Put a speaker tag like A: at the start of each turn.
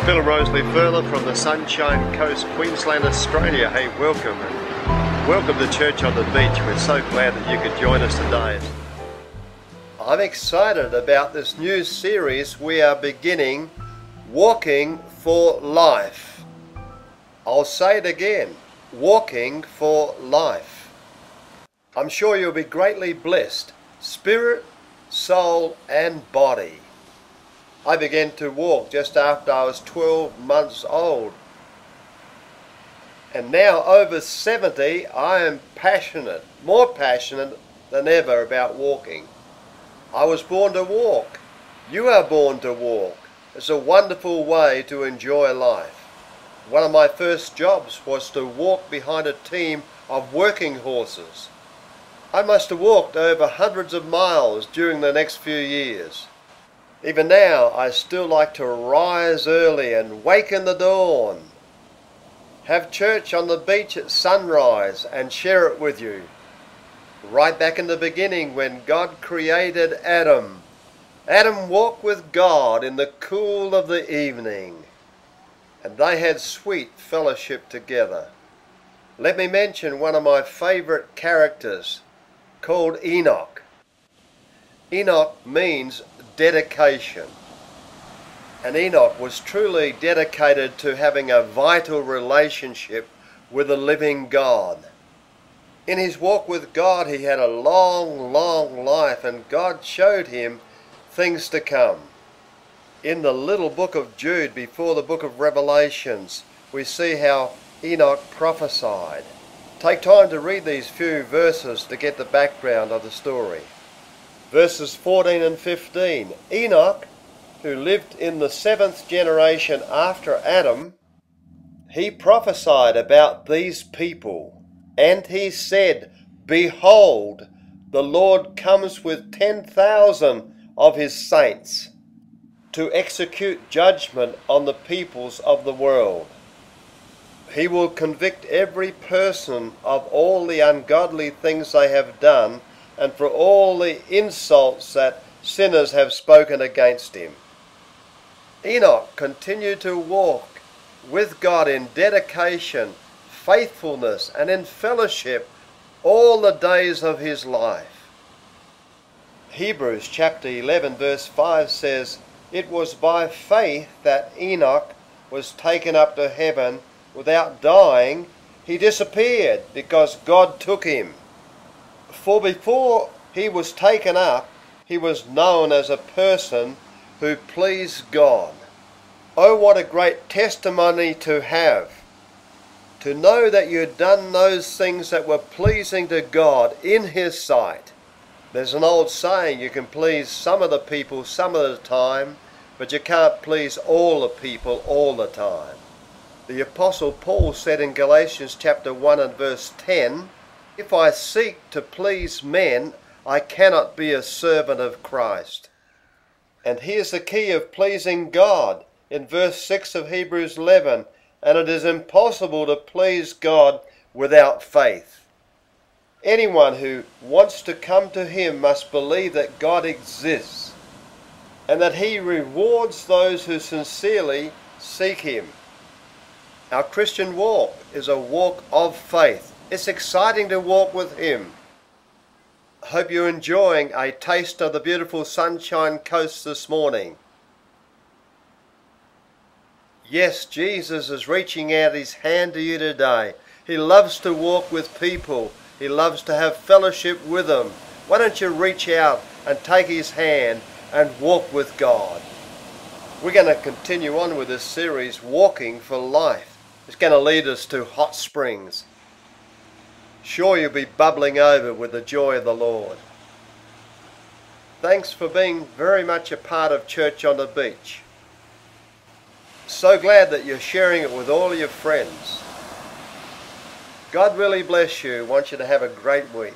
A: Bill Furler from the Sunshine Coast, Queensland, Australia. Hey, welcome and welcome to Church on the Beach. We're so glad that you could join us today. I'm excited about this new series we are beginning, Walking for Life. I'll say it again, Walking for Life. I'm sure you'll be greatly blessed, spirit, soul and body. I began to walk just after I was 12 months old. And now over 70, I am passionate, more passionate than ever about walking. I was born to walk. You are born to walk. It's a wonderful way to enjoy life. One of my first jobs was to walk behind a team of working horses. I must have walked over hundreds of miles during the next few years. Even now, I still like to rise early and wake in the dawn. Have church on the beach at sunrise and share it with you. Right back in the beginning when God created Adam. Adam walked with God in the cool of the evening. And they had sweet fellowship together. Let me mention one of my favourite characters called Enoch. Enoch means dedication. And Enoch was truly dedicated to having a vital relationship with the living God. In his walk with God, he had a long, long life, and God showed him things to come. In the little book of Jude, before the book of Revelations, we see how Enoch prophesied. Take time to read these few verses to get the background of the story. Verses 14 and 15. Enoch, who lived in the 7th generation after Adam, he prophesied about these people, and he said, Behold, the Lord comes with 10,000 of his saints to execute judgment on the peoples of the world. He will convict every person of all the ungodly things they have done, and for all the insults that sinners have spoken against him. Enoch continued to walk with God in dedication, faithfulness, and in fellowship all the days of his life. Hebrews chapter 11 verse 5 says, It was by faith that Enoch was taken up to heaven without dying. He disappeared because God took him. For before he was taken up, he was known as a person who pleased God. Oh, what a great testimony to have. To know that you had done those things that were pleasing to God in his sight. There's an old saying, you can please some of the people some of the time, but you can't please all the people all the time. The Apostle Paul said in Galatians chapter 1 and verse 10, If I seek to please men, I cannot be a servant of Christ. And here's the key of pleasing God in verse 6 of Hebrews 11, and it is impossible to please God without faith. Anyone who wants to come to him must believe that God exists and that he rewards those who sincerely seek him. Our Christian walk is a walk of faith. It's exciting to walk with him. I hope you're enjoying a taste of the beautiful Sunshine Coast this morning. Yes, Jesus is reaching out his hand to you today. He loves to walk with people. He loves to have fellowship with them. Why don't you reach out and take his hand and walk with God? We're going to continue on with this series, Walking for Life. It's going to lead us to hot springs. Sure, you'll be bubbling over with the joy of the Lord. Thanks for being very much a part of Church on the Beach. So glad that you're sharing it with all your friends. God really bless you. I want you to have a great week.